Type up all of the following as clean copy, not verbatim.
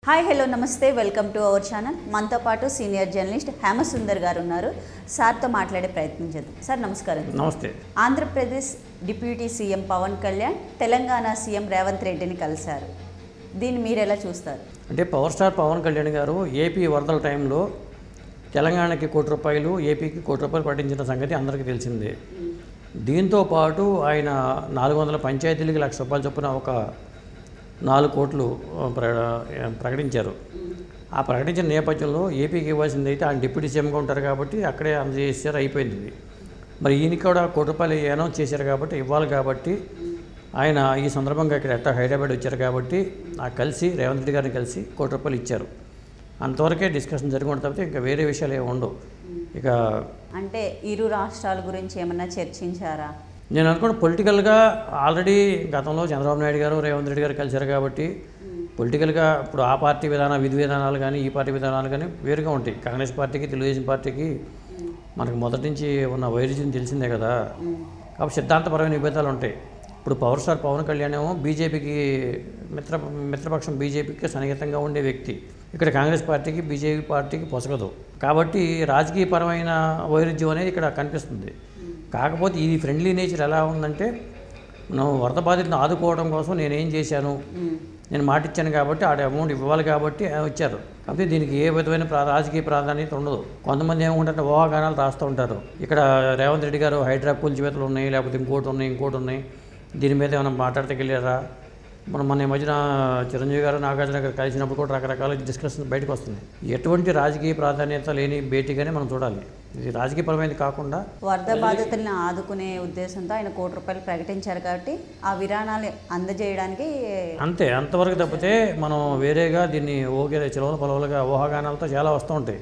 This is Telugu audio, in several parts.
హాయ్ హలో నమస్తే వెల్కమ్ టు అవర్ ఛానల్. మనతో పాటు సీనియర్ జర్నలిస్ట్ హేమసుందర్ గారు ఉన్నారు. సార్తో మాట్లాడే ప్రయత్నం చేద్దాం. సార్ నమస్కారం. నమస్తే. Andhra Pradesh deputy CM Pawan Kalyan Telangana CM Revanth రెడ్డిని కలిశారు. దీన్ని మీరు ఎలా చూస్తారు? అంటే పవర్ స్టార్ పవన్ కళ్యాణ్ గారు ఏపీ వరదల టైంలో తెలంగాణకి ₹1 ఏపీకి ₹1 ప్రకటించిన సంగతి అందరికీ తెలిసిందే. దీంతో పాటు ఆయన 400 పంచాయతీలకి ₹1,00,000 చొప్పున ఒక 4 కోట్లు ప్రకటించారు. ఆ ప్రకటించిన నేపథ్యంలో ఏపీకి ఇవ్వాల్సింది అయితే ఆయన డిప్యూటీ సీఎంగా ఉంటారు కాబట్టి అక్కడే అందజేసారు, అయిపోయింది. మరి ఈయనకి కూడా ₹1 అనౌన్స్ చేశారు కాబట్టి ఇవ్వాలి. కాబట్టి ఆయన ఈ సందర్భంగా ఇక్కడ హైదరాబాద్ వచ్చారు కాబట్టి కలిసి రేవంత్ రెడ్డి గారిని కలిసి ₹1 ఇచ్చారు. అంతవరకే డిస్కషన్ జరిగి ఉంటుంది తప్పితే ఇంకా వేరే విషయాలు ఏమి ఉండవు. ఇక అంటే ఇరు రాష్ట్రాల గురించి ఏమన్నా చర్చించారా? నేను అనుకున్న పొలిటికల్గా ఆల్రెడీ గతంలో చంద్రబాబు నాయుడు గారు రేవంత్ రెడ్డి గారు కలిశారు కాబట్టి పొలిటికల్గా ఇప్పుడు ఆ పార్టీ విధి విధానాలు కానీ ఈ పార్టీ విధానాలు కానీ వేరుగా ఉంటాయి. కాంగ్రెస్ పార్టీకి తెలుగుదేశం పార్టీకి మనకు మొదటి నుంచి ఉన్న వైరుధ్యం తెలిసిందే కదా. కాబట్టి సిద్ధాంతపరమైన విభేదాలు ఉంటాయి. ఇప్పుడు పవర్ స్టార్ పవన్ కళ్యాణ్ ఏమో బీజేపీకి మిత్రపక్షం బీజేపీకి సన్నిహితంగా ఉండే వ్యక్తి. ఇక్కడ కాంగ్రెస్ పార్టీకి బీజేపీ పార్టీకి పొసగదు. కాబట్టి రాజకీయపరమైన వైరుధ్యం అనేది ఇక్కడ కనిపిస్తుంది. కాకపోతే ఇది ఫ్రెండ్లీ నేచర్ ఎలా ఉందంటే, మనం వరద బాధితులను ఆదుకోవడం కోసం నేనేం చేశాను, నేను మాట ఇచ్చాను కాబట్టి ఆ అమౌంట్ ఇవ్వాలి కాబట్టి వచ్చారు. కాబట్టి దీనికి ఏ విధమైన రాజకీయ ప్రాధాన్యత ఉండదు. కొంతమంది ఏమంటారంటే ఊహాగానాలు రాస్తూ ఉంటారు. ఇక్కడ రేవంత్ రెడ్డి గారు హైడ్రా కూల్చివేతలు ఉన్నాయి, లేకపోతే ఇంకోటి ఉన్నాయి, దీని మీద ఏమైనా మాట్లాడతకెళ్ళారా. మన ఈ మధ్యన చిరంజీవి గారు నాగార్జున గారు కలిసినప్పుడు కూడా రకరకాల డిస్కషన్స్ బయటకు వస్తుంది. ఎటువంటి రాజకీయ ప్రాధాన్యత లేని భేటీగానే మనం చూడాలి. ఇది రాజకీయపరమైనది కాకుండా వరద బాధితులను ఆదుకునే ఉద్దేశంతో ఆయన ₹1 ప్రకటించారు కాబట్టి ఆ విరాణాలు అందజేయడానికి అంతే, అంతవరకు తప్పితే మనం వేరేగా దీన్ని చిలవల పొలవలుగా ఊహాగానాలతో చాలా వస్తూ ఉంటాయి.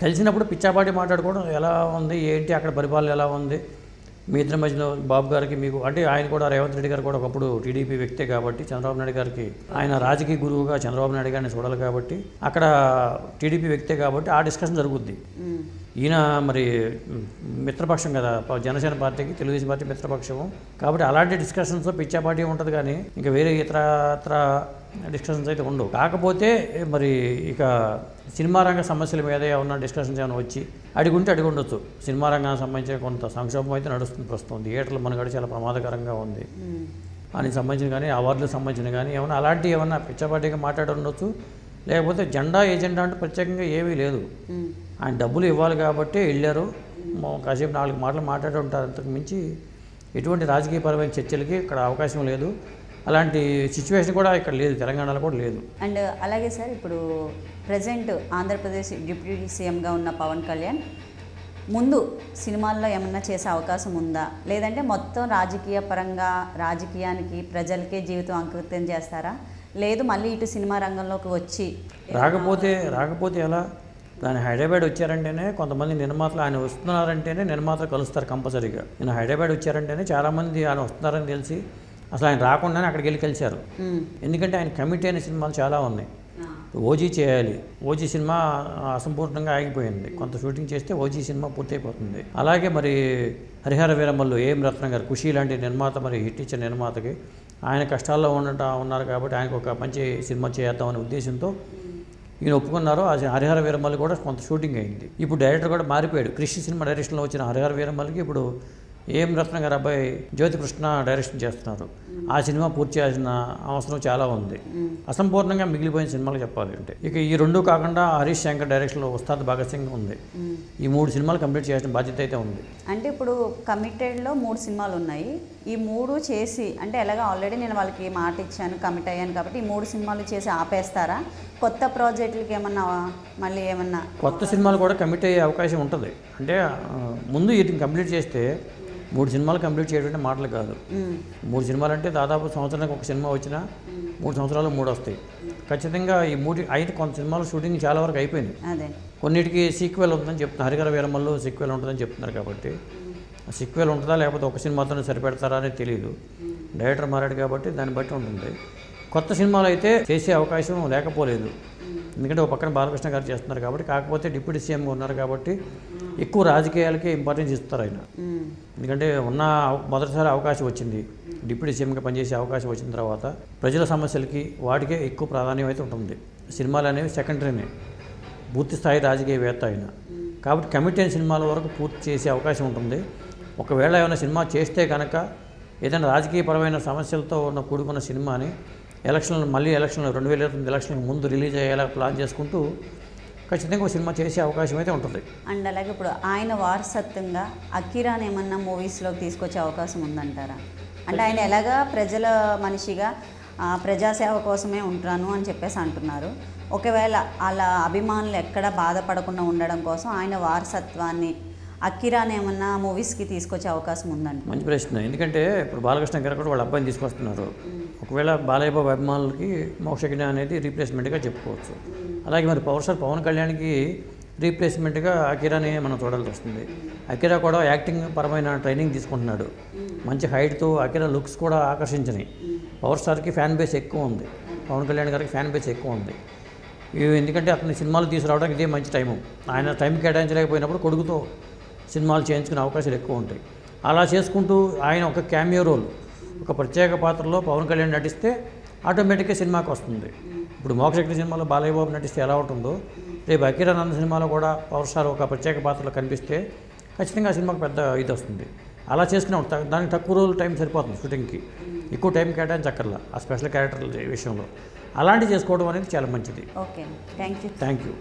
కలిసినప్పుడు పిచ్చాపాటి మాట్లాడుకోవడం ఎలా ఉంది, ఏంటి అక్కడ పరిపాలన ఎలా ఉంది, మీ ఇద్దరి మధ్యలో బాబు గారికి మీకు అంటే ఆయన కూడా రేవంత్ రెడ్డి గారు కూడా ఒకప్పుడు టీడీపీ వ్యక్తే కాబట్టి చంద్రబాబు నాయుడు గారికి ఆయన రాజకీయ గురువుగా చంద్రబాబు నాయుడు గారిని చూడాలి కాబట్టి అక్కడ టీడీపీ వ్యక్తే కాబట్టి ఆ డిస్కషన్ జరుగుద్ది. ఈయన మరి మిత్రపక్షం కదా, జనసేన పార్టీకి తెలుగుదేశం పార్టీ మిత్రపక్షము కాబట్టి అలాంటి డిస్కషన్స్ పిచ్చాపాటి ఉంటుంది. కానీ ఇంకా వేరే ఇతర డిస్కషన్స్ అయితే ఉండవు. కాకపోతే మరి ఇక సినిమా రంగ సమస్యల మీద ఏమన్నా డిస్కషన్స్ ఏమైనా వచ్చి అడిగి ఉండొచ్చు. సినిమా రంగానికి సంబంధించిన కొంత సంక్షోభం అయితే నడుస్తుంది ప్రస్తుతం. థియేటర్లు మనగడ చాలా ప్రమాదకరంగా ఉంది. దానికి సంబంధించిన కానీ అవార్డులకు సంబంధించిన కానీ ఏమన్నా పిచ్చాపాటిగా మాట్లాడి ఉండొచ్చు. లేకపోతే ఎజెండా అంటే ప్రత్యేకంగా ఏమీ లేదు. ఆయన డబ్బులు ఇవ్వాలి కాబట్టి వెళ్ళారు, కాసేపు 4 మాటలు మాట్లాడి ఉంటారు. అంతకు మించి ఎటువంటి రాజకీయపరమైన చర్చలకి ఇక్కడ అవకాశం లేదు. అలాంటి సిచ్యువేషన్ కూడా ఇక్కడ లేదు, తెలంగాణలో కూడా లేదు. అండ్ అలాగే సార్, ఇప్పుడు ప్రజెంట్ ఆంధ్రప్రదేశ్ డిప్యూటీ సీఎంగా ఉన్న పవన్ కళ్యాణ్ ముందు సినిమాల్లో ఏమన్నా చేసే అవకాశం ఉందా, లేదంటే మొత్తం రాజకీయ పరంగా రాజకీయానికి ప్రజలకే జీవితం అంకితం చేస్తారా, లేదు మళ్ళీ ఇటు సినిమా రంగంలోకి వచ్చి రాకపోతే ఎలా? ఆయన హైదరాబాద్ వచ్చారంటేనే కొంతమంది నిర్మాతలు ఆయన వస్తున్నారంటేనే నిర్మాతలు కలుస్తారు కంపల్సరీగా. నేను హైదరాబాద్ వచ్చారంటేనే చాలామంది ఆయన వస్తున్నారని తెలిసి అసలు ఆయన రాకుండానే అక్కడికి వెళ్ళి కలిశారు. ఎందుకంటే ఆయన కమిటీ అయిన సినిమాలు చాలా ఉన్నాయి. ఓజీ చేయాలి, ఓజీ సినిమా అసంపూర్ణంగా ఆగిపోయింది. కొంత షూటింగ్ చేస్తే ఓజీ సినిమా పూర్తయిపోతుంది. అలాగే మరి హరిహర వీరమల్లు ఏం రత్నం గారు ఖుషి లాంటి నిర్మాత, మరి హిట్ ఇచ్చిన నిర్మాతకి ఆయన కష్టాల్లో ఉన్నారు కాబట్టి ఆయనకు ఒక మంచి సినిమా చేద్దామనే ఉద్దేశంతో ఈయన ఒప్పుకున్నారు. హరిహర వీరమల్లి కూడా కొంత షూటింగ్ అయింది. ఇప్పుడు డైరెక్టర్ కూడా మారిపోయాడు. కృష్ణ సినిమా డైరెక్షన్లో వచ్చిన హరిహర వీరమల్లికి ఇప్పుడు ఏం రత్నం గారు అబ్బాయి జ్యోతికృష్ణ డైరెక్షన్ చేస్తున్నారు. ఆ సినిమా పూర్తి చేయాల్సిన అవసరం చాలా ఉంది. అసంపూర్ణంగా మిగిలిపోయిన సినిమాలు చెప్పాలి అంటే ఇక ఈ 2 కాకుండా హరీష్ శంకర్ డైరెక్షన్లో ఉస్తాద్ భగత్ సింగ్ ఉంది. ఈ 3 సినిమాలు కంప్లీట్ చేయాల్సిన బాధ్యత అయితే ఉంది. అంటే ఇప్పుడు కమిటెడ్లో 3 సినిమాలు ఉన్నాయి. ఈ 3 చేసి అంటే ఎలాగా ఆల్రెడీ నేను వాళ్ళకి మాట ఇచ్చాను, కమిట్ అయ్యాను కాబట్టి ఈ 3 సినిమాలు చేసి ఆపేస్తారా? కొత్త ప్రాజెక్టులకి మళ్ళీ ఏమన్నా కొత్త సినిమాలు కూడా కమిట్ అయ్యే అవకాశం ఉంటుంది. అంటే ముందు వీటిని కంప్లీట్ చేస్తే 3 సినిమాలు కంప్లీట్ చేయడం మాటలు కాదు. 3 సినిమాలు అంటే దాదాపు సంవత్సరానికి ఒక సినిమా వచ్చినా 3 సంవత్సరాలు 3 వస్తాయి ఖచ్చితంగా. ఈ 3 అయితే కొంత సినిమాలు షూటింగ్ చాలా వరకు అయిపోయింది. కొన్నిటికి సీక్వెల్ ఉంటుందని చెప్తున్నారు. హరిహర వీరమల్లు సీక్వెల్ ఉంటుందని చెప్తున్నారు కాబట్టి సీక్వెల్ ఉంటుందా లేకపోతే ఒక సినిమాతోనే సరిపెడతారా అనేది తెలియదు. డైరెక్టర్ మారాడు కాబట్టి దాన్ని బట్టి ఉంటుంది. కొత్త సినిమాలు అయితే చేసే అవకాశం లేకపోలేదు. ఎందుకంటే ఒక పక్కన బాలకృష్ణ గారు చేస్తున్నారు కాబట్టి. కాకపోతే డిప్యూటీ సీఎంగా ఉన్నారు కాబట్టి ఎక్కువ రాజకీయాలకే ఇంపార్టెన్స్ ఇస్తారు ఆయన. ఎందుకంటే మొదటిసారి అవకాశం వచ్చింది, డిప్యూటీ సీఎంగా పనిచేసే అవకాశం వచ్చిన తర్వాత ప్రజల సమస్యలకి వాటికే ఎక్కువ ప్రాధాన్యం అయితే ఉంటుంది. సినిమాలు అనేవి సెకండరీనే, పూర్తి స్థాయి రాజకీయవేత్త అయిన. కాబట్టి కమిట్ అయిన సినిమాల వరకు పూర్తి చేసే అవకాశం ఉంటుంది. ఒకవేళ ఏమైనా సినిమా చేస్తే కనుక ఏదైనా రాజకీయపరమైన సమస్యలతో కూడుకున్న సినిమాని మళ్ళీ ఎలక్షన్లు 2029 ఎలక్షన్లకు ముందు రిలీజ్ అయ్యేలా ప్లాన్ చేసుకుంటూ ఖచ్చితంగా ఒక సినిమా చేసే అవకాశం అయితే ఉంటుంది. అండ్ అలాగే ఇప్పుడు ఆయన వారసత్వంగా అకీరాని ఏమన్నా మూవీస్లోకి తీసుకొచ్చే అవకాశం ఉందంటారా? అంటే ఆయన ఎలాగా ప్రజల మనిషిగా ప్రజాసేవ కోసమే ఉంటాను అని చెప్పేసి అంటున్నారు. ఒకవేళ అలా అభిమానులు ఎక్కడ బాధపడకుండా ఉండడం కోసం ఆయన వారసత్వాన్ని అకీరాని ఏమన్నా మూవీస్కి తీసుకొచ్చే అవకాశం ఉందంట. మంచి ప్రశ్న. ఎందుకంటే ఇప్పుడు బాలకృష్ణ గారు కూడా వాళ్ళ అబ్బాయిని తీసుకొస్తున్నారు. ఒకవేళ బాలయ్య బాబు అభిమానులకి మోక్షజ్ఞ అనేది రీప్లేస్మెంట్గా చెప్పుకోవచ్చు. అలాగే మరి పవన్ కళ్యాణ్కి రీప్లేస్మెంట్గా అకీరాని మనం చూడాల్సి వస్తుంది. అకీరా కూడా యాక్టింగ్ పరమైన ట్రైనింగ్ తీసుకుంటున్నాడు. మంచి హైట్తో అకీరా లుక్స్ కూడా ఆకర్షించినాయి. పవర్ స్టార్కి ఫ్యాన్ బేస్ ఎక్కువ ఉంది, పవన్ కళ్యాణ్ గారికి ఫ్యాన్ బేస్ ఎక్కువ ఉంది. ఎందుకంటే అతని సినిమాలు తీసుకురావడానికి ఇదే మంచి టైము. ఆయన టైం కేటాయించలేకపోయినప్పుడు కొడుకుతో సినిమాలు చేయించుకునే అవకాశాలు ఎక్కువ ఉంటాయి. అలా చేసుకుంటూ ఆయన ఒక క్యామియో రోల్, ఒక ప్రత్యేక పాత్రలో పవన్ కళ్యాణ్ నటిస్తే ఆటోమేటిక్గా సినిమాకి వస్తుంది. ఇప్పుడు మోక్షజ్ఞ సినిమాలో బాలయ్య బాబు నటిస్తే ఎలా ఉంటుందో, రేపు అకీరానంద సినిమాలో కూడా పవర్ స్టార్ ఒక ప్రత్యేక పాత్రలో కనిపిస్తే ఖచ్చితంగా ఆ సినిమాకి పెద్ద ఇది వస్తుంది. అలా చేసుకునే దానికి తక్కువ రోజులు టైం సరిపోతుంది షూటింగ్కి, ఎక్కువ టైం కేటాయించక్కర్లా ఆ స్పెషల్ క్యారెక్టర్ల విషయంలో. అలాంటివి చేసుకోవడం అనేది చాలా మంచిది. Okay, thank you. Thank you.